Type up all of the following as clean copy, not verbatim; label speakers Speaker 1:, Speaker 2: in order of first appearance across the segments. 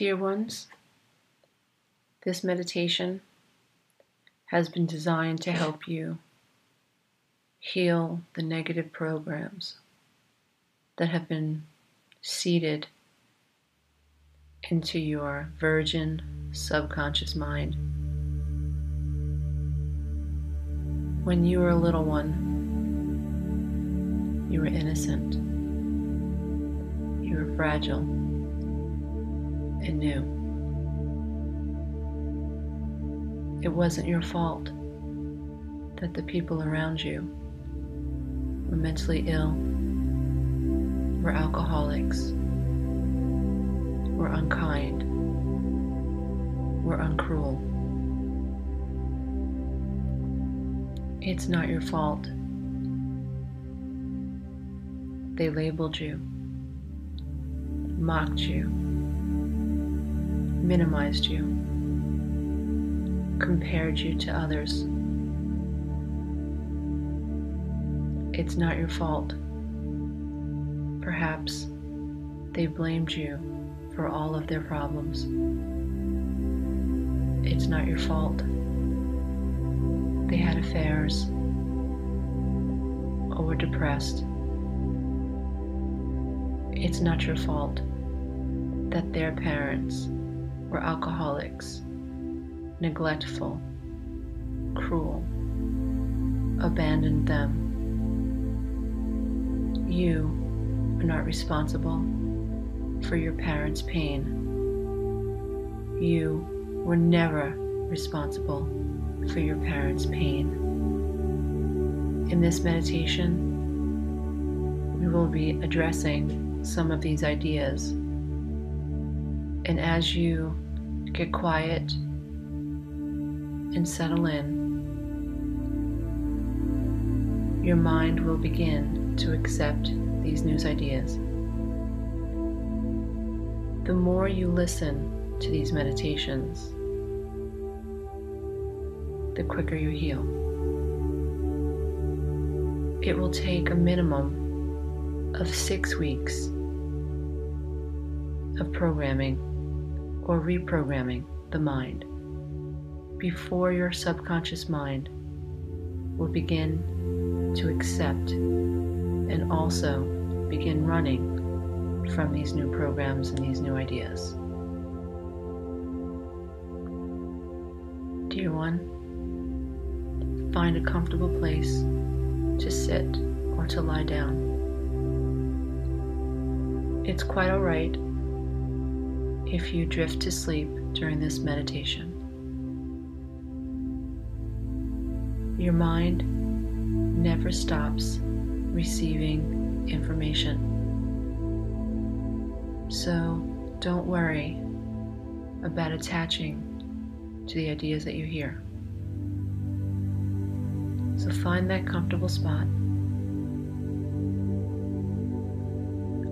Speaker 1: Dear ones, this meditation has been designed to help you heal the negative programs that have been seeded into your virgin subconscious mind. When you were a little one, you were innocent, you were fragile and new. It wasn't your fault that the people around you were mentally ill, were alcoholics, were unkind, were uncruel. It's not your fault. They labeled you, mocked you, minimized you, compared you to others. It's not your fault. Perhaps they blamed you for all of their problems. It's not your fault. They had affairs or were depressed. It's not your fault that their parents were alcoholics, neglectful, cruel, abandoned them. You are not responsible for your parents' pain. You were never responsible for your parents' pain. In this meditation, we will be addressing some of these ideas. And as you get quiet and settle in, your mind will begin to accept these new ideas. The more you listen to these meditations, the quicker you heal. It will take a minimum of 6 weeks of programming or reprogramming the mind before your subconscious mind will begin to accept and also begin running from these new programs and these new ideas. Dear one, find a comfortable place to sit or to lie down. It's quite all right if you drift to sleep during this meditation. Your mind never stops receiving information. So don't worry about attaching to the ideas that you hear. So find that comfortable spot.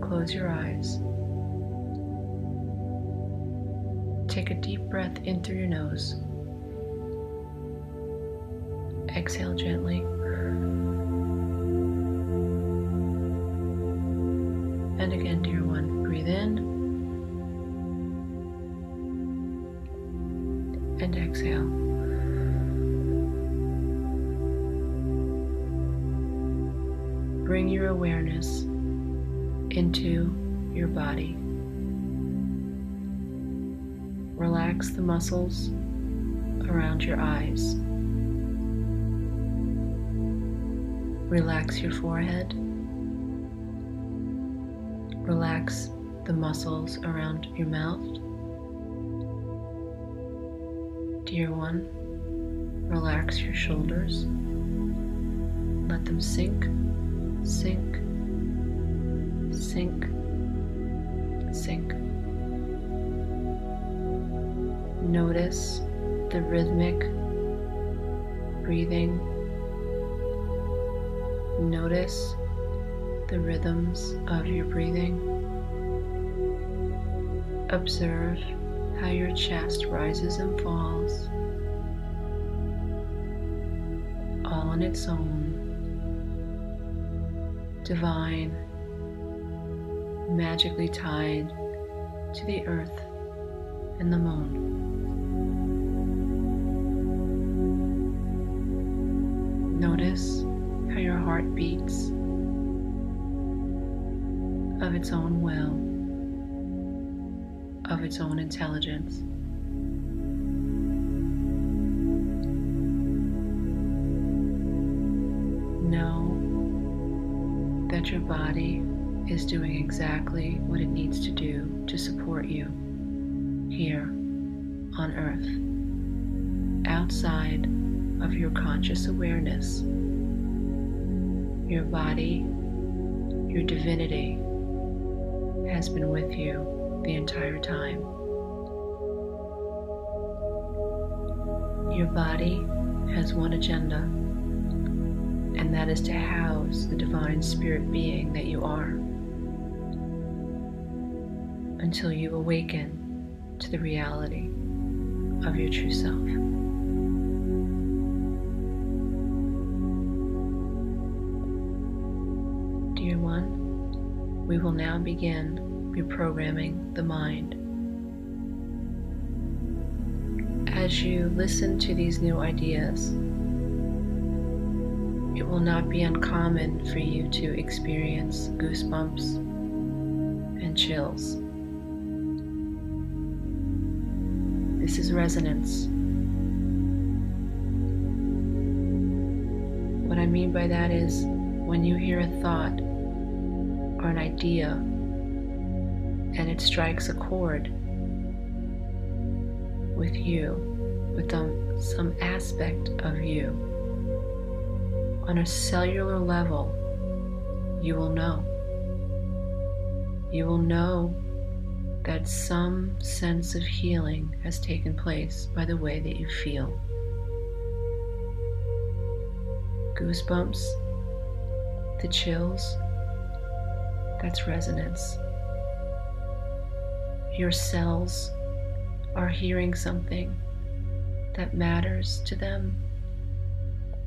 Speaker 1: Close your eyes. Take a deep breath in through your nose. Exhale gently. And again, dear one, breathe in and exhale. Bring your awareness into your body. Relax the muscles around your eyes. Relax your forehead. Relax the muscles around your mouth. Dear one, relax your shoulders. Let them sink, sink, sink, sink. Notice the rhythmic breathing. Notice the rhythms of your breathing. Observe how your chest rises and falls, all on its own, divine, magically tied to the earth and the moon. Notice how your heart beats of its own will, of its own intelligence. Know that your body is doing exactly what it needs to do to support you here on Earth, outside of your conscious awareness. Your body, your divinity, has been with you the entire time. Your body has one agenda, and that is to house the divine spirit being that you are, until you awaken to the reality of your true self. Dear one, we will now begin reprogramming the mind. As you listen to these new ideas, it will not be uncommon for you to experience goosebumps and chills. This is resonance. What I mean by that is when you hear a thought or an idea and it strikes a chord with you, with some aspect of you, on a cellular level, you will know. You will know that some sense of healing has taken place by the way that you feel. Goosebumps, the chills, that's resonance. Your cells are hearing something that matters to them,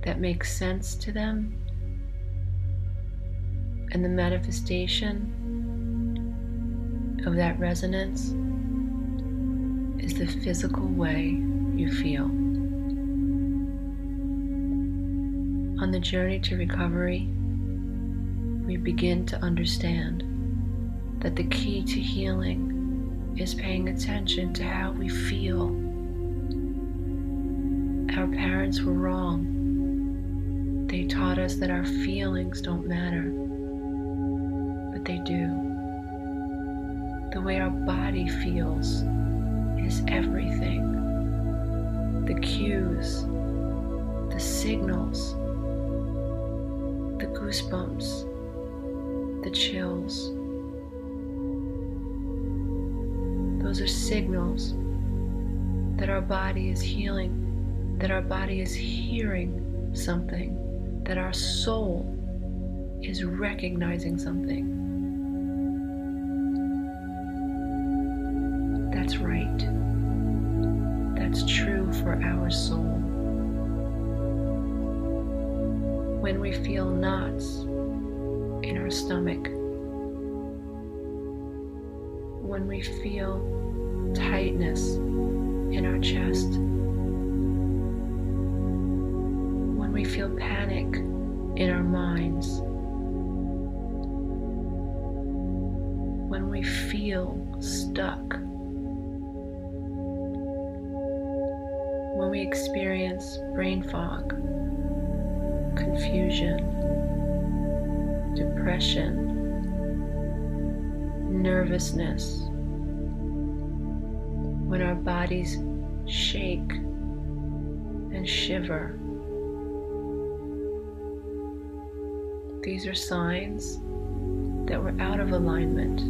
Speaker 1: that makes sense to them, and the manifestation of that resonance is the physical way you feel. On the journey to recovery, we begin to understand that the key to healing is paying attention to how we feel. Our parents were wrong. They taught us that our feelings don't matter, but they do. The way our body feels is everything. The cues, the signals, the goosebumps, the chills. Those are signals that our body is healing, that our body is hearing something, that our soul is recognizing something. That's right. That's true for our soul. When we feel knots in our stomach, when we feel tightness in our chest, when we feel panic in our minds, when we feel stuck, when we experience brain fog, confusion, depression, nervousness, when our bodies shake and shiver. These are signs that we're out of alignment.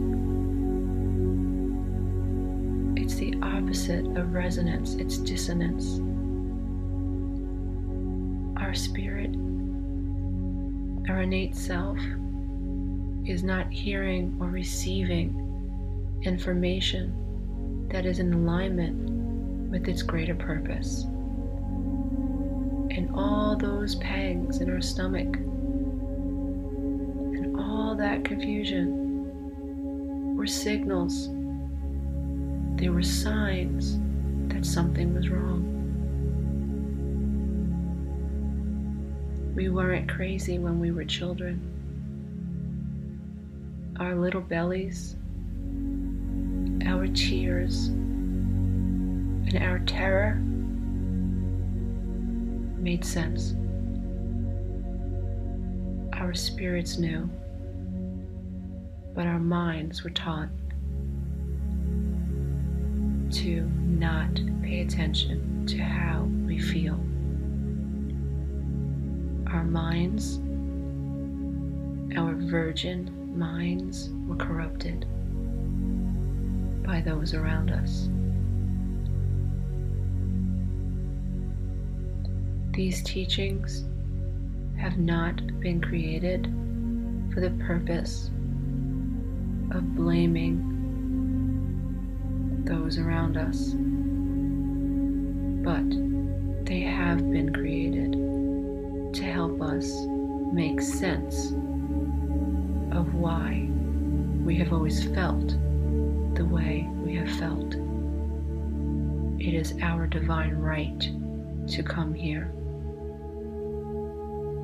Speaker 1: It's the opposite of resonance, it's dissonance. Our spirit, our innate self, is not hearing or receiving information that is in alignment with its greater purpose. And all those pangs in our stomach and all that confusion were signals. They were signs that something was wrong. We weren't crazy when we were children. Our little bellies, our tears, and our terror made sense. Our spirits knew, but our minds were taught to not pay attention to how we feel. Our minds, our virgin minds, were corrupted by those around us. These teachings have not been created for the purpose of blaming those around us, but they have been created to help us make sense of why we have always felt the way we have felt. It is our divine right to come here,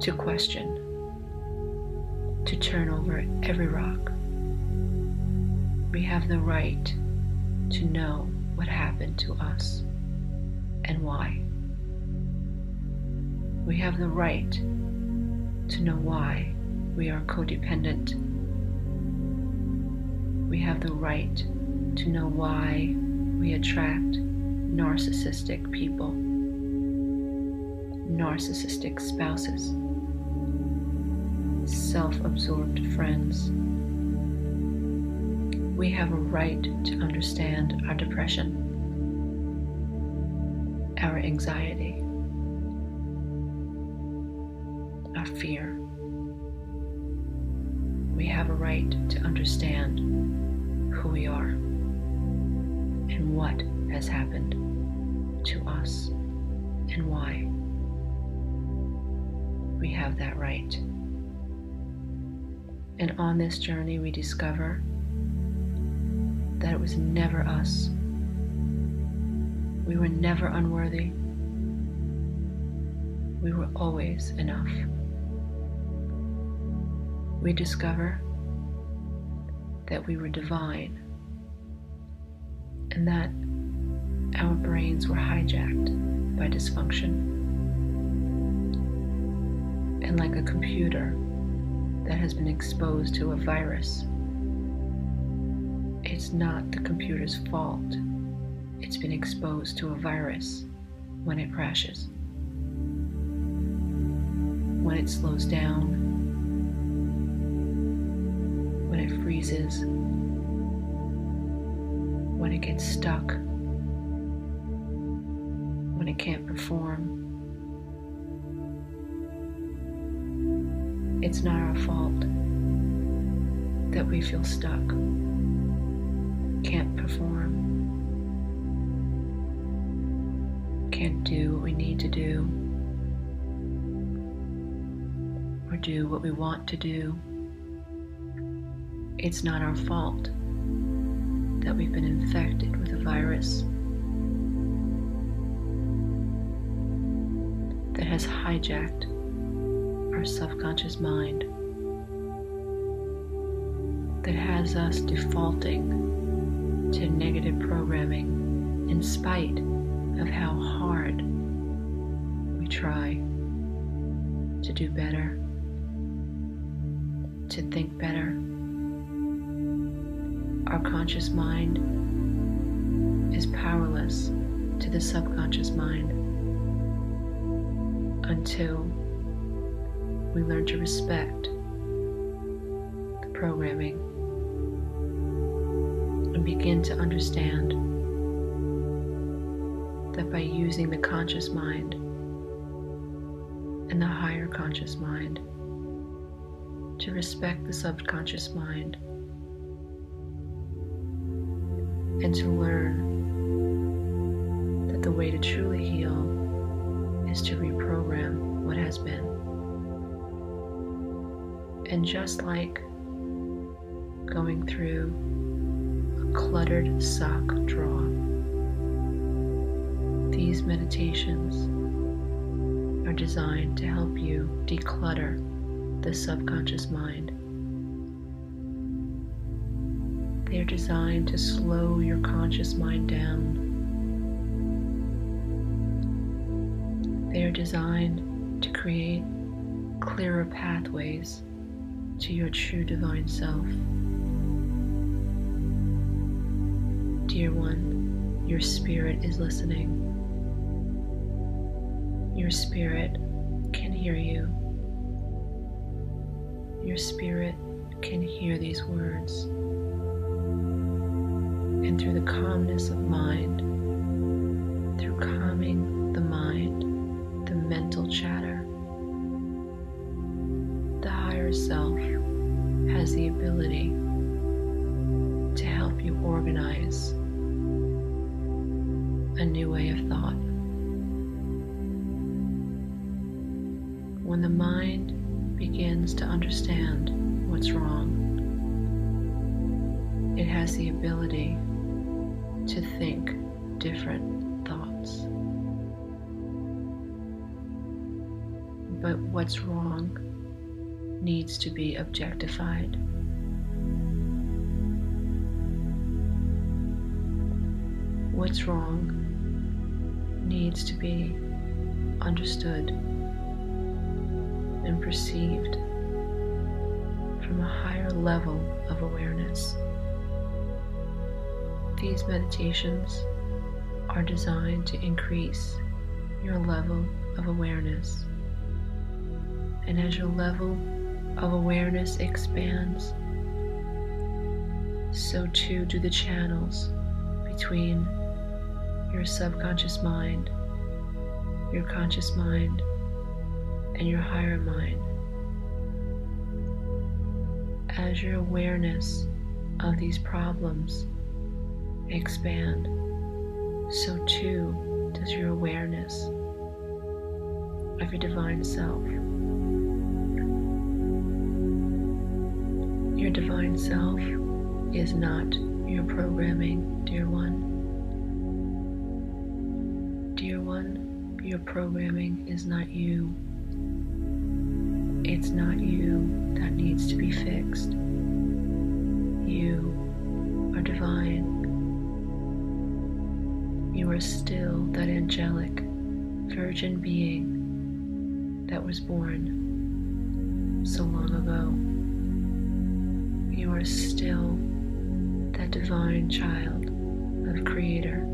Speaker 1: to question, to turn over every rock. We have the right to know what happened to us and why. We have the right to know why we are codependent. We have the right to know why we attract narcissistic people, narcissistic spouses, self-absorbed friends. We have a right to understand our depression, our anxiety, our fear. We have a right to understand who we are and what has happened to us and why. We have that right. And on this journey we discover that it was never us. We were never unworthy. We were always enough. We discover that we were divine and that our brains were hijacked by dysfunction. And like a computer that has been exposed to a virus, it's not the computer's fault. It's been exposed to a virus when it crashes, when it slows down, when it freezes, when it gets stuck, when it can't perform. It's not our fault that we feel stuck, can't perform, can't do what we need to do, or do what we want to do. It's not our fault that we've been infected with a virus that has hijacked our subconscious mind, that has us defaulting to negative programming in spite of how hard we try to do better, to think better. Our conscious mind is powerless to the subconscious mind until we learn to respect the programming and begin to understand that by using the conscious mind and the higher conscious mind to respect the subconscious mind and to learn that the way to truly heal is to reprogram what has been. And just like going through a cluttered sock drawer. These meditations are designed to help you declutter the subconscious mind. They are designed to slow your conscious mind down. They are designed to create clearer pathways to your true divine self. Dear one, your spirit is listening. Your spirit can hear you. Your spirit can hear these words. And through the calmness of mind, through calming the mind, the mental chatter, the higher self has the ability to help you organize a new way of thought. When the mind begins to understand what's wrong, it has the ability to think different thoughts. But what's wrong needs to be objectified. What's wrong needs to be understood and perceived from a higher level of awareness. These meditations are designed to increase your level of awareness. And as your level of awareness expands, so too do the channels between your subconscious mind, your conscious mind, and your higher mind. As your awareness of these problems expand, so too does your awareness of your divine self. Your divine self is not your programming, dear one. Dear one, your programming is not you. It's not you that needs to be fixed. You are divine. You are still that angelic, virgin being that was born so long ago. You are still that divine child of Creator.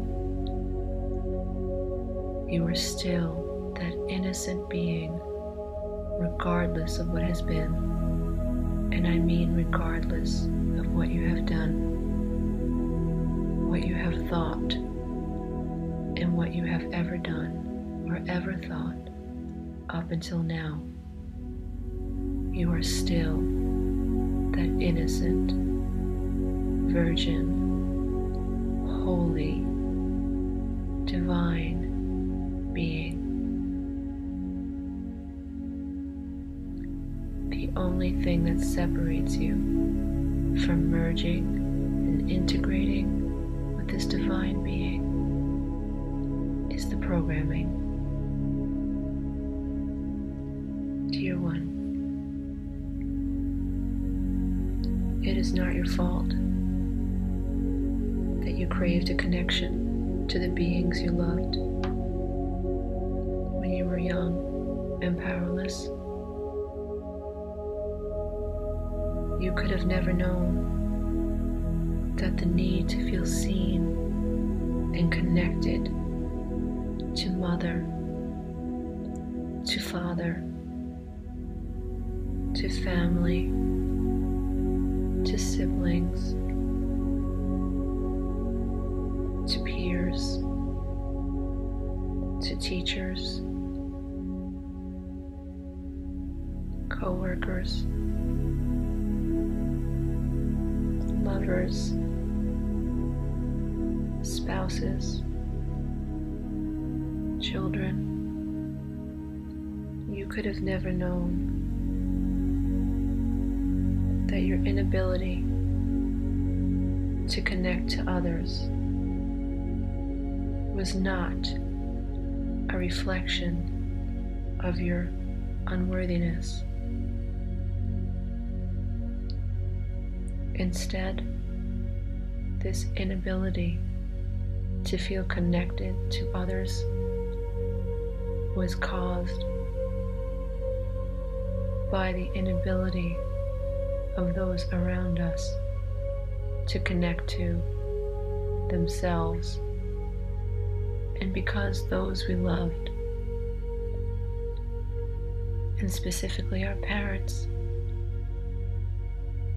Speaker 1: You are still that innocent being, regardless of what has been, and I mean regardless of what you have done, what you have thought, and what you have ever done or ever thought up until now. You are still that innocent, virgin, holy, divine being. The only thing that separates you from merging and integrating with this divine being is the programming. Dear one, it is not your fault that you craved a connection to the beings you loved when you were young and powerless. You could have never known that the need to feel seen and connected to mother, to father, to family, to siblings, to peers, to teachers, co-workers, lovers, spouses, children. You could have never known that your inability to connect to others was not a reflection of your unworthiness. Instead, this inability to feel connected to others was caused by the inability of those around us to connect to themselves, and because those we loved, and specifically our parents,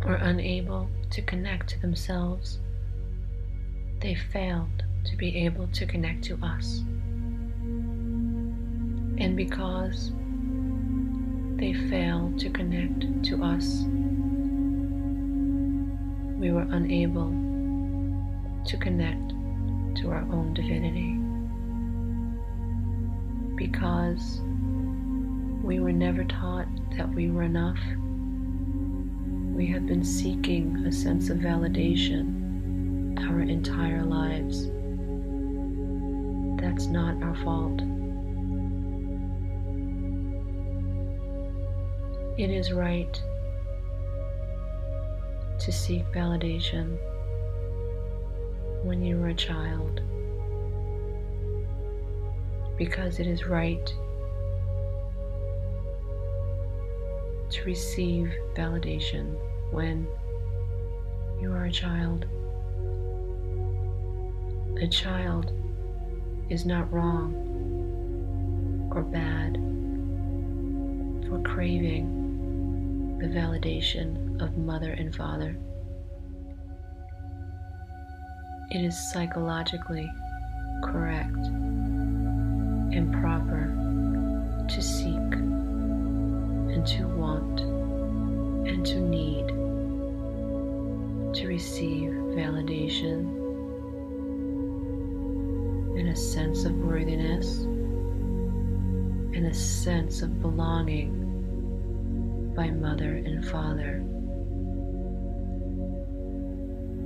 Speaker 1: were unable to connect to themselves, they failed to be able to connect to us. And because they failed to connect to us, we were unable to connect to our own divinity. Because we were never taught that we were enough, we have been seeking a sense of validation our entire lives. That's not our fault. It is right to seek validation when you were a child, because it is right to receive validation when you are a child. A child is not wrong or bad for craving the validation of mother and father. It is psychologically correct and proper to seek and to want and to need to receive validation and a sense of worthiness and a sense of belonging by mother and father.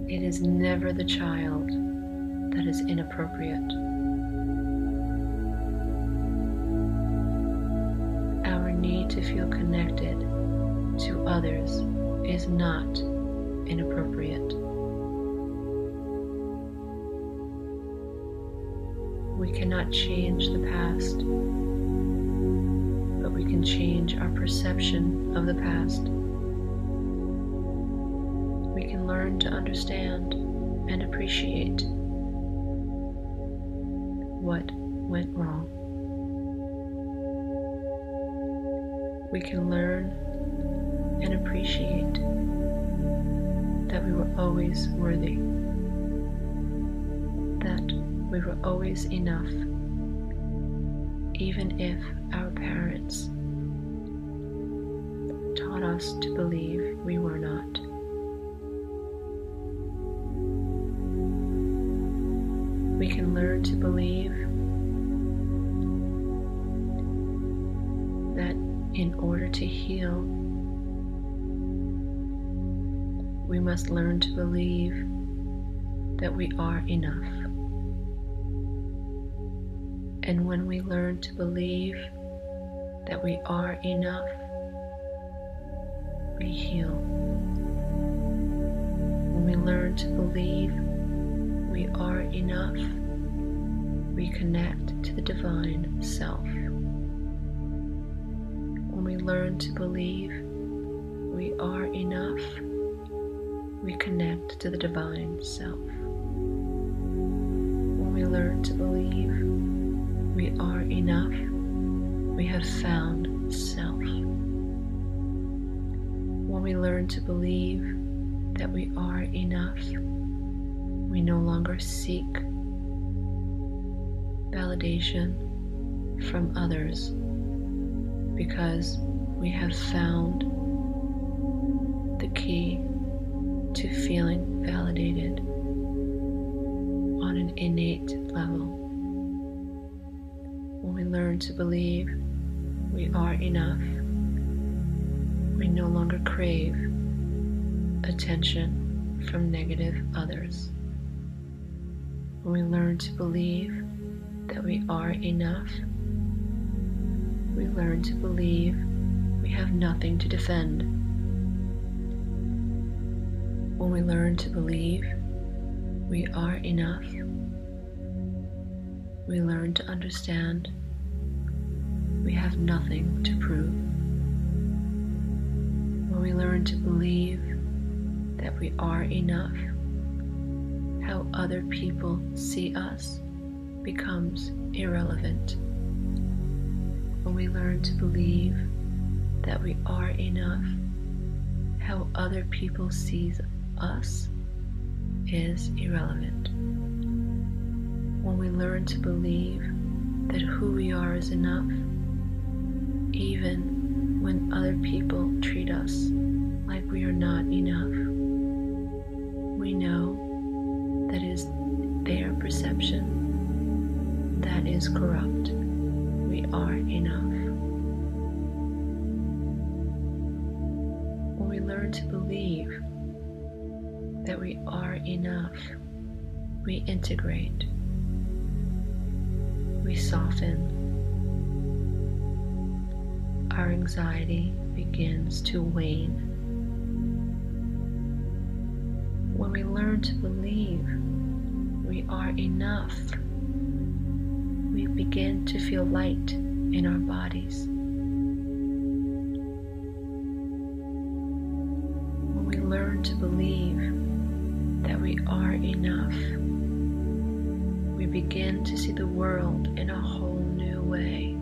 Speaker 1: It is never the child that is inappropriate. Our need to feel connected to others is not inappropriate. We cannot change the past, but we can change our perception of the past. We can learn to understand and appreciate what went wrong. We can learn and appreciate that we were always worthy, that we were always enough, even if our parents taught us to believe we were not. We can learn to believe that in order to heal, we must learn to believe that we are enough. And when we learn to believe that we are enough, we heal. When we learn to believe we are enough, we connect to the divine self. When we learn to believe we are enough, we connect to the divine self. When we learn to believe we are enough, we have found self. When we learn to believe that we are enough, we no longer seek validation from others because we have found the key to feeling validated on an innate level. When we learn to believe we are enough, we no longer crave attention from negative others. When we learn to believe that we are enough, we learn to believe we have nothing to defend. When we learn to believe we are enough, we learn to understand we have nothing to prove. When we learn to believe that we are enough, how other people see us becomes irrelevant. When we learn to believe that we are enough, how other people see us is irrelevant. When we learn to believe that who we are is enough, even when other people treat us like we are not enough, we know that is their perception that is corrupt. We are enough. When we learn to believe that we are enough, we integrate, we soften. Our anxiety begins to wane. When we learn to believe we are enough, we begin to feel light in our bodies. When we learn to believe that we are enough, we begin to see the world in a whole new way.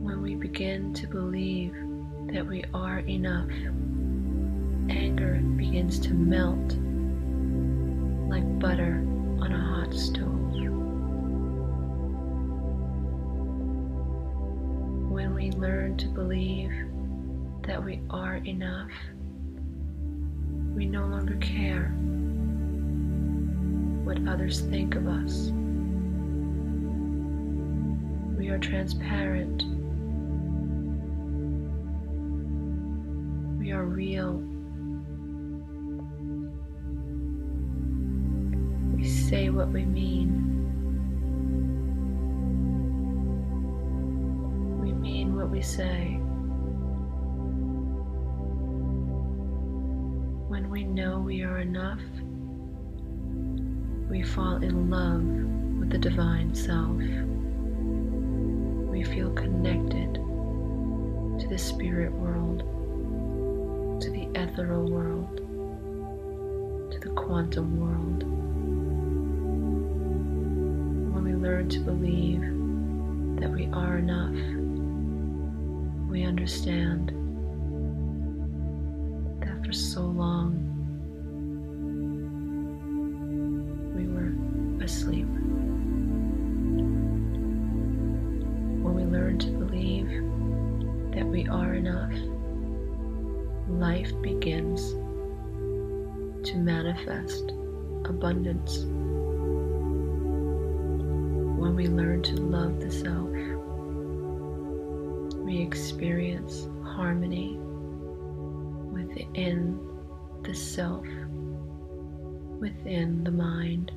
Speaker 1: When we begin to believe that we are enough, anger begins to melt like butter on a hot stove. When we learn to believe that we are enough, we no longer care what others think of us. We are transparent. We are real. We say what we mean. We mean what we say. When we know we are enough, we fall in love with the divine self. We feel connected to the spirit world, to the ethereal world, to the quantum world. When we learn to believe that we are enough, we understand that for so long we were asleep. When we learn to believe that we are enough, life begins to manifest abundance. When we learn to love the self, we experience harmony within the self, within the mind,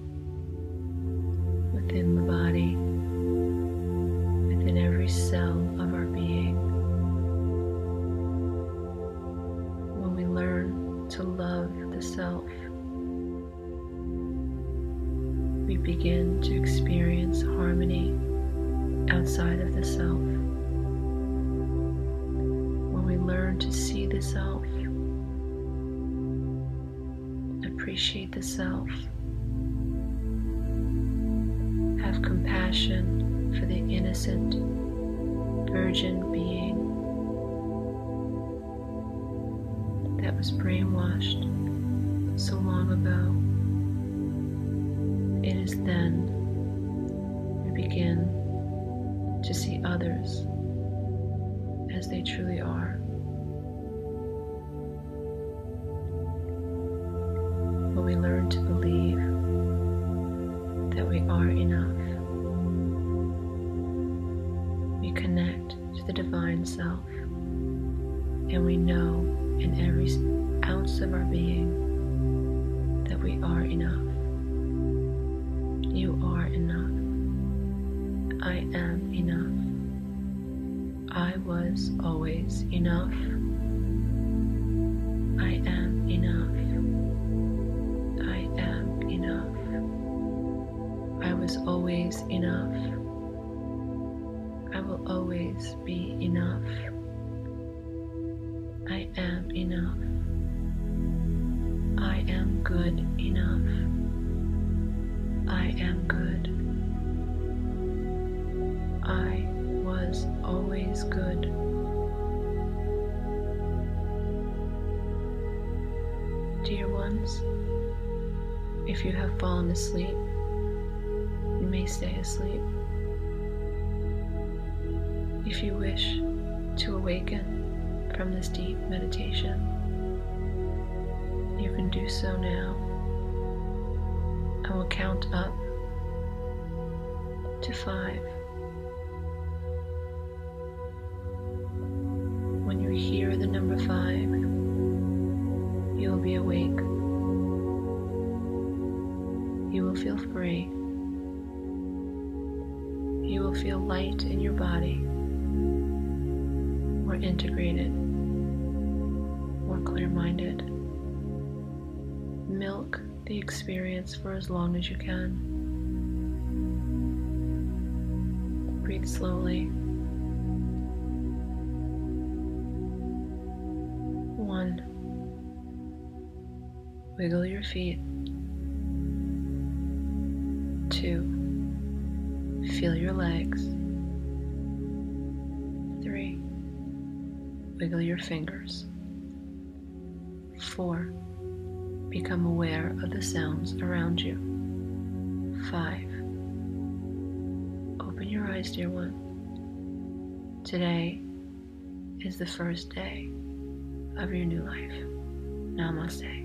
Speaker 1: within the body, within every cell of our being. When we learn to love the self, we begin to experience harmony outside of the self. When we learn to see the self, appreciate the self, have compassion for the innocent, virgin being that was brainwashed so long ago, it is then we begin to see others as they truly are. When we learn to believe that we are enough, we connect to the divine self, and we know in every ounce of our being that we are enough. You are enough. I am enough. I was always enough. I am enough. I am enough. I was always enough. I will always be enough. I am enough. I am good enough. I am good. I was always good. Dear ones, if you have fallen asleep, you may stay asleep. If you wish to awaken from this deep meditation, you can do so now. I will count up to 5. When you hear the number 5, you will be awake. You will feel free. You will feel light in your body, more integrated, more clear-minded. Milk the experience for as long as you can. Breathe slowly. 1. Wiggle your feet. 2. Feel your legs. 3. Wiggle your fingers. 4. Become aware of the sounds around you. 5. Open your eyes, dear one. Today is the first day of your new life. Namaste.